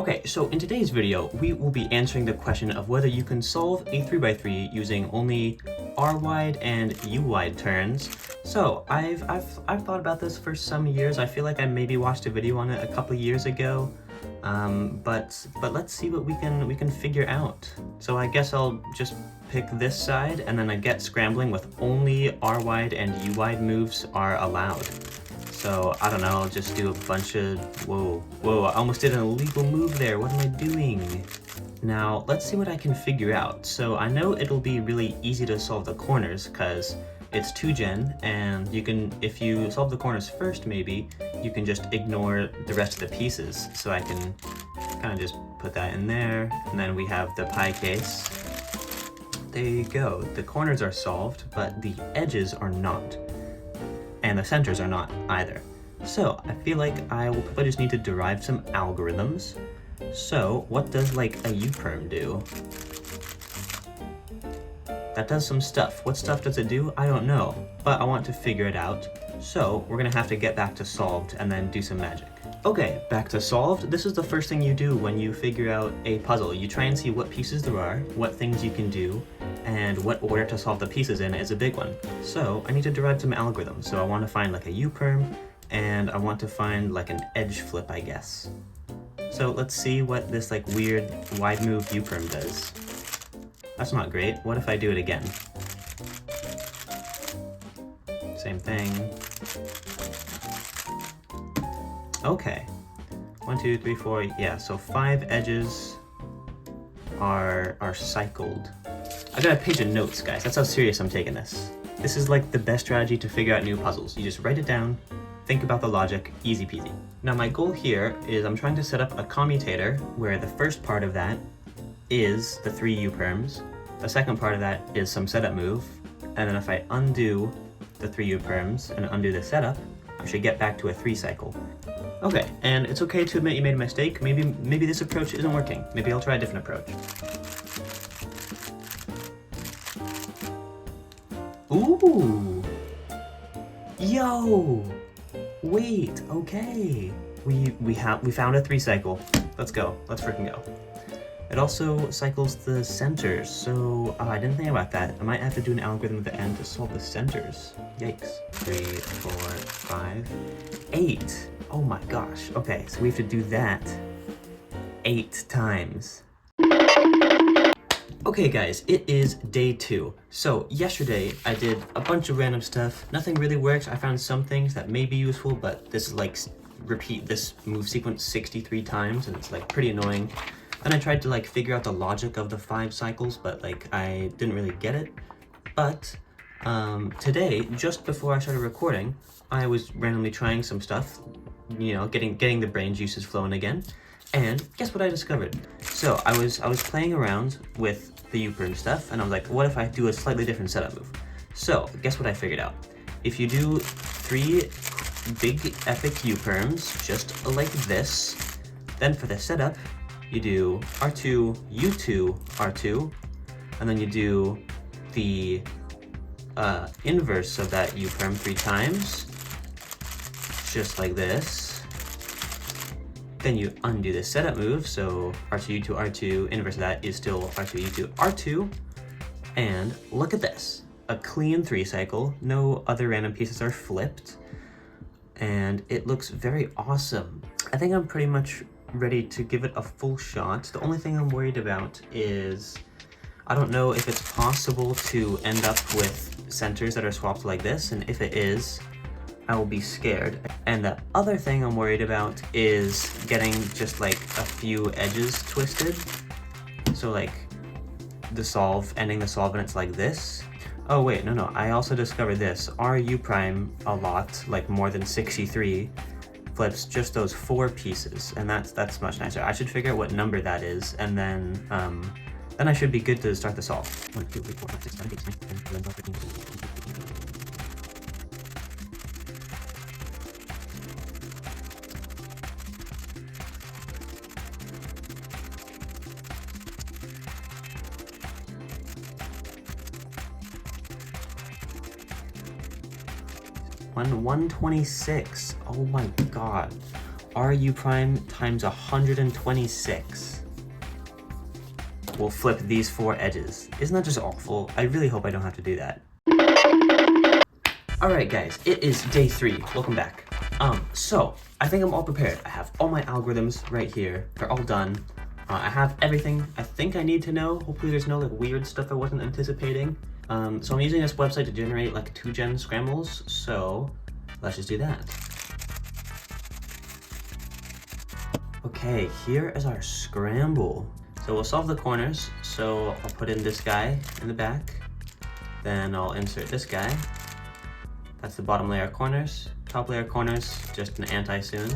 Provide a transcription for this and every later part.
Okay, so in today's video, we will be answering the question of whether you can solve a 3x3 using only R-wide and U-wide turns. So I've thought about this for some years. I feel like I maybe watched a video on it a couple years ago, but let's see what we can figure out. So I guess I'll just pick this side, and then I get scrambling with only R-wide and U-wide moves are allowed. So, I don't know, I'll just do a bunch of... Whoa, I almost did an illegal move there. What am I doing? Now, let's see what I can figure out. So, I know it'll be really easy to solve the corners, because it's 2-gen, and you can, if you solve the corners first, maybe, you can just ignore the rest of the pieces. So I can kind of just put that in there, and then we have the pie case. There you go. The corners are solved, but the edges are not. And the centers are not either. So I feel like I will probably just need to derive some algorithms. So what does like a U-perm do? That does some stuff. What stuff does it do? I don't know, but I want to figure it out. So we're gonna have to get back to solved and then do some magic. Okay, back to solved. This is the first thing you do when you figure out a puzzle. You try and see what pieces there are, what things you can do, and what order to solve the pieces in is a big one. So I need to derive some algorithms. So I want to find like a U-perm, and I want to find like an edge flip, I guess. So let's see what this like weird wide move U-perm does. That's not great. What if I do it again? Same thing. Okay. 1, 2, 3, 4, yeah, so 5 edges are cycled. I got a page of notes, guys. That's how serious I'm taking this. This is like the best strategy to figure out new puzzles. You just write it down, think about the logic, easy peasy. Now my goal here is I'm trying to set up a commutator where the first part of that is the 3 U-perms, the second part of that is some setup move, and then if I undo the 3 U-perms and undo the setup, I should get back to a 3 cycle. Okay, and it's okay to admit you made a mistake. Maybe this approach isn't working. Maybe I'll try a different approach. Ooh! Yo! Wait, okay. We found a 3 cycle. Let's go. Let's freaking go. It also cycles the centers, so I didn't think about that. I might have to do an algorithm at the end to solve the centers. Yikes. 3, 4, 5, 8. Oh my gosh. Okay, so we have to do that 8 times. Okay guys, it is day 2. So yesterday I did a bunch of random stuff. Nothing really works. I found some things that may be useful, but this is like repeat this move sequence 63 times and it's like pretty annoying. And I tried to like figure out the logic of the 5 cycles, but like I didn't really get it. But today, just before I started recording, I was randomly trying some stuff, you know, getting the brain juices flowing again. And guess what I discovered? So I was playing around with the U-perm stuff, and I was like, what if I do a slightly different setup move? So guess what I figured out? If you do 3 big epic U-perms, just like this, then for the setup, you do R2, U2, R2, and then you do the inverse of that U-perm 3 times, just like this. Then you undo the setup move, so R2, U2, R2, inverse of that is still R2, U2, R2. And look at this, a clean 3 cycle, no other random pieces are flipped, and it looks very awesome. I think I'm pretty much ready to give it a full shot. The only thing I'm worried about is, I don't know if it's possible to end up with centers that are swapped like this, and if it is, I will be scared. And the other thing I'm worried about is getting just like a few edges twisted. So like ending the solve and it's like this. Oh wait, no, I also discovered this. RU prime a lot, like more than 63, flips just those 4 pieces, and that's much nicer. I should figure out what number that is, and then I should be good to start the solve. 1, 2, 3, 4, 5, 6, 7, 8, 9, 10, 11, 12, 13, 14, 15, 126. Oh my god. RU prime times 126 will flip these 4 edges. Isn't that just awful? I really hope I don't have to do that. Alright guys, it is day 3. Welcome back. So, I think I'm all prepared. I have all my algorithms right here. They're all done. I have everything I think I need to know. Hopefully there's no like weird stuff I wasn't anticipating. So I'm using this website to generate like 2-gen scrambles. So, let's just do that. Okay, here is our scramble. So we'll solve the corners. So I'll put in this guy in the back. Then I'll insert this guy. That's the bottom layer corners. Top layer corners, just an anti-soon.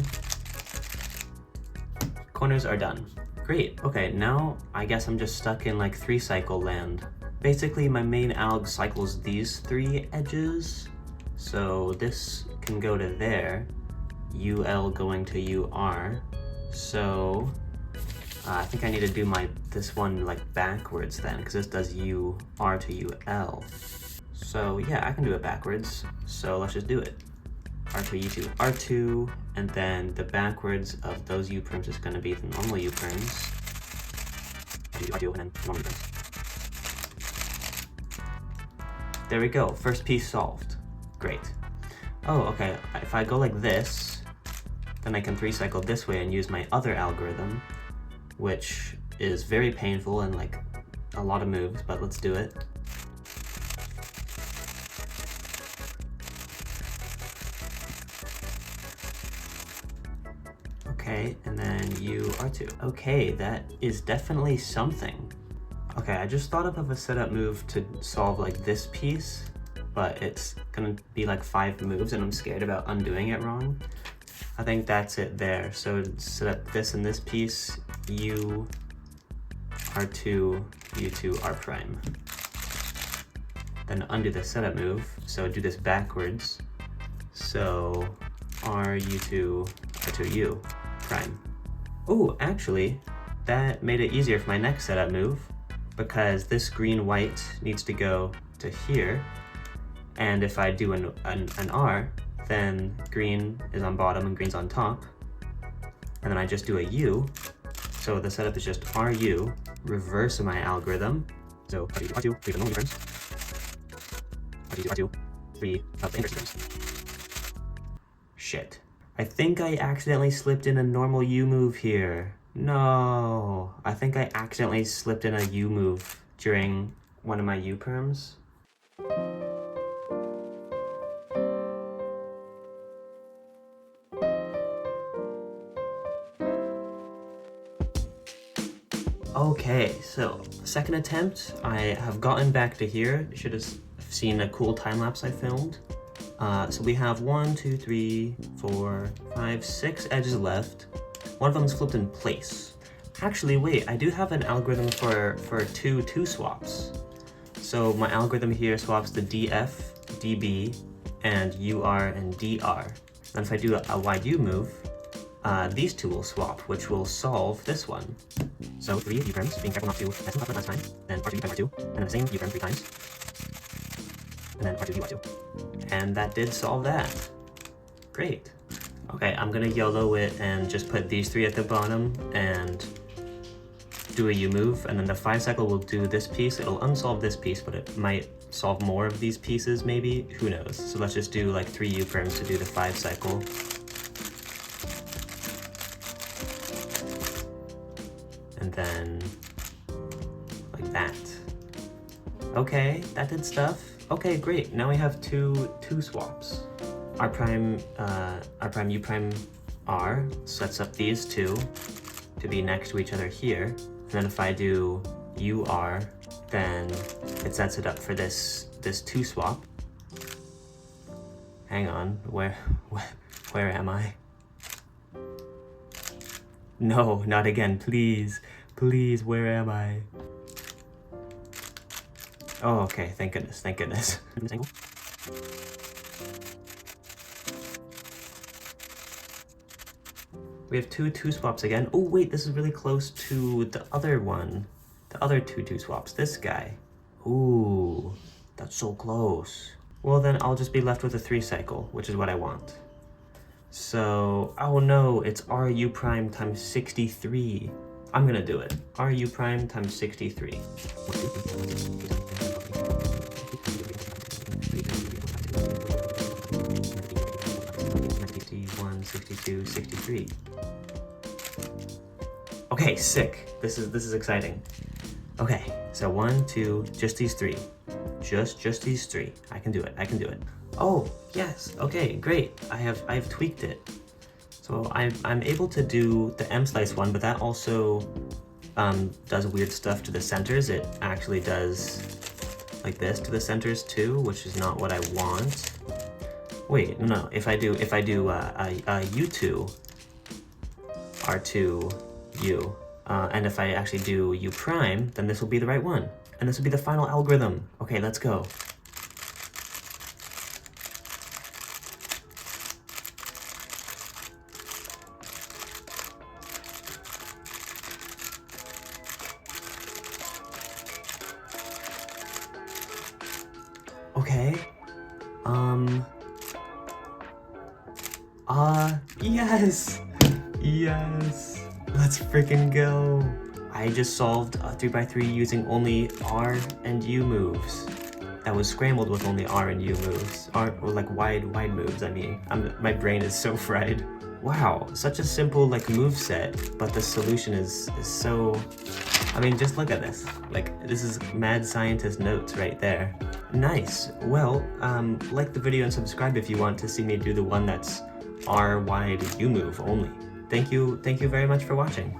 Corners are done. Great, okay, now I guess I'm just stuck in like 3-cycle land. Basically, my main alg cycles these 3 edges. So this can go to there, UL going to UR. So I think I need to do this one like backwards then, because this does UR to UL. So yeah, I can do it backwards. So let's just do it. R2, U2, R2, and then the backwards of those U prims is going to be the normal U prims. R2, and then normal U prims. There we go, first piece solved. Great. Oh, okay, if I go like this, then I can 3-cycle this way and use my other algorithm, which is very painful and like a lot of moves, but let's do it. Okay, and then R2. Okay, that is definitely something. Okay, I just thought up of a setup move to solve like this piece, but it's gonna be like 5 moves and I'm scared about undoing it wrong. I think that's it there. So set up this and this piece, U, R2, U2, R prime. Then undo the setup move, so do this backwards. So R, U2, R2, U prime. Oh, actually, that made it easier for my next setup move because this green-white needs to go to here. And if I do an R, then green is on bottom and green's on top. And then I just do a U. So the setup is just RU, reverse of my algorithm. So R2, R2, 3 of the normal terms. R2, R2, 3 of the inverse terms. Shit. I think I accidentally slipped in a normal U move here. No, I think I accidentally slipped in a U move during one of my U perms. Okay, so second attempt, I have gotten back to here. You should have seen a cool time lapse I filmed. So we have 1, 2, 3, 4, 5, 6 edges left. One of them is flipped in place. Actually, wait, I do have an algorithm for 2 swaps. So my algorithm here swaps the DF, DB, and UR and DR. And if I do a wide U move, these 2 will swap, which will solve this one. So 3 U prims, being careful not to mess them up last time, then R2 U prime R2, and then the same U prim 3 times, and then R2 U R2. And that did solve that. Great. Okay, I'm gonna YOLO it and just put these 3 at the bottom and do a U move, and then the 5-cycle will do this piece. It'll unsolve this piece, but it might solve more of these pieces maybe, who knows. So let's just do like 3 U prims to do the 5-cycle. And then like that. Okay, that did stuff. Okay, great. Now we have two swaps. R prime U prime R sets up these 2 to be next to each other here. And then if I do UR, then it sets it up for this 2 swap. Hang on, where am I? No, not again, please. Please, where am I? Oh, okay, thank goodness, thank goodness. We have 2 swaps again. Oh wait, this is really close to the other one. The other 2 swaps, this guy. Ooh, that's so close. Well then I'll just be left with a 3-cycle, which is what I want. So, oh no, it's RU prime times 63. I'm gonna do it. RU prime times 63. 61, 62, 63. Okay, sick. This is exciting. Okay, so 1, 2, just these three. Just these three. I can do it. I can do it. Oh, yes. Okay, great. I've tweaked it. So I'm able to do the M slice one, but that also does weird stuff to the centers. It actually does like this to the centers too, which is not what I want. Wait, no. If I do U2 R2 U, and if I actually do U prime, then this will be the right one, and this will be the final algorithm. Okay, let's go. Okay. Yes! Yes! Let's freaking go! I just solved a 3x3 using only R and U moves. That was scrambled with only R and U moves. Or like wide moves, I mean. My brain is so fried. Wow, such a simple like move set, but the solution is so... I mean, just look at this. Like, this is mad scientist notes right there. Nice. Well, like the video and subscribe if you want to see me do the one that's R wide U move only. Thank you very much for watching.